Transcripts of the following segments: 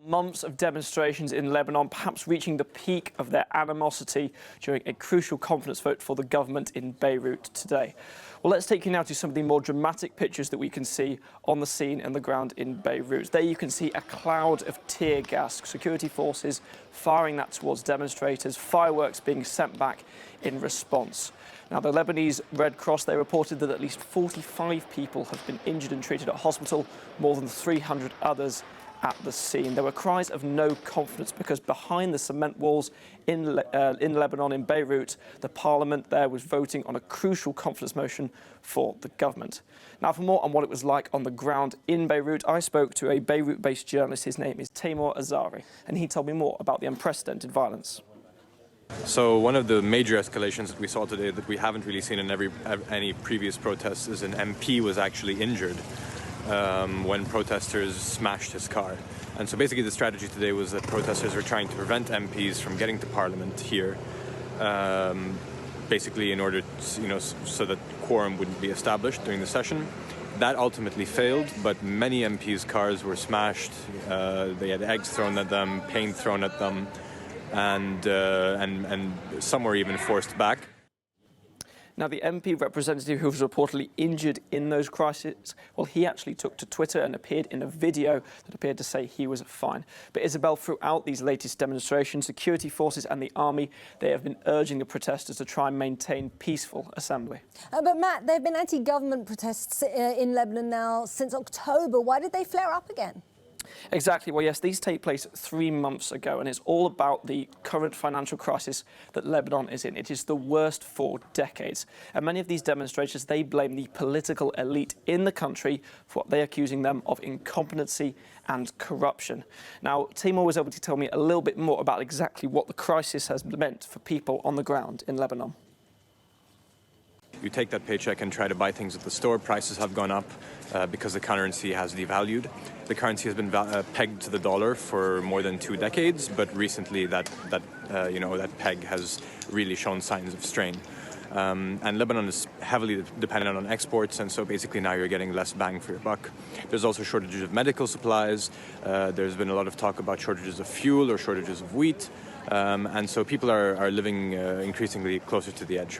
Months of demonstrations in Lebanon, perhaps reaching the peak of their animosity during a crucial confidence vote for the government in Beirut today. Well, let's take you now to some of the more dramatic pictures that we can see on the scene and the ground in Beirut. There you can see a cloud of tear gas, security forces firing that towards demonstrators, fireworks being sent back in response. Now, the Lebanese Red Cross, they reported that at least 45 people have been injured and treated at hospital, more than 300 others at the scene. There were cries of no confidence because behind the cement walls in Lebanon, in Beirut, the parliament there was voting on a crucial confidence motion for the government. Now, for more on what it was like on the ground in Beirut, I spoke to a Beirut-based journalist. His name is Taimour Azari, and he told me more about the unprecedented violence. So one of the major escalations that we saw today that we haven't really seen in any previous protests is an MP was actually injured when protesters smashed his car. And so basically the strategy today was that protesters were trying to prevent MPs from getting to Parliament here, basically in order to, so that quorum wouldn't be established during the session. That ultimately failed, but many MPs' cars were smashed. They had eggs thrown at them, paint thrown at them, and some were even forced back. Now, the MP representative who was reportedly injured in those crises, well, he actually took to Twitter and appeared in a video that appeared to say he was fine. But Isabel, throughout these latest demonstrations, security forces and the army, they have been urging the protesters to try and maintain peaceful assembly. But Matt, there have been anti-government protests in Lebanon now since October. Why did they flare up again? Exactly. Well, yes, these take place 3 months ago, and it's all about the current financial crisis that Lebanon is in. It is the worst for decades. And many of these demonstrators, they blame the political elite in the country for what they're accusing them of incompetency and corruption. Now, Taimour was able to tell me a little bit more about exactly what the crisis has meant for people on the ground in Lebanon. You take that paycheck and try to buy things at the store. Prices have gone up because the currency has devalued. The currency has been pegged to the dollar for more than 2 decades, but recently that peg has really shown signs of strain. And Lebanon is heavily dependent on exports, and so basically now you're getting less bang for your buck. There's also shortages of medical supplies. There's been a lot of talk about shortages of fuel or shortages of wheat, and so people are living increasingly closer to the edge.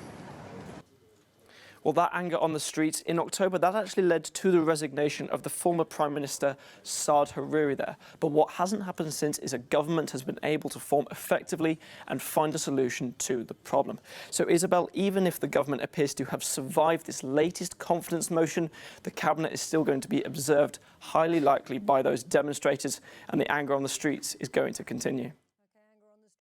Well, that anger on the streets in October, that actually led to the resignation of the former Prime Minister Saad Hariri there. But what hasn't happened since is a government has been able to form effectively and find a solution to the problem. So, Isabel, even if the government appears to have survived this latest confidence motion, the cabinet is still going to be observed highly likely by those demonstrators, and the anger on the streets is going to continue.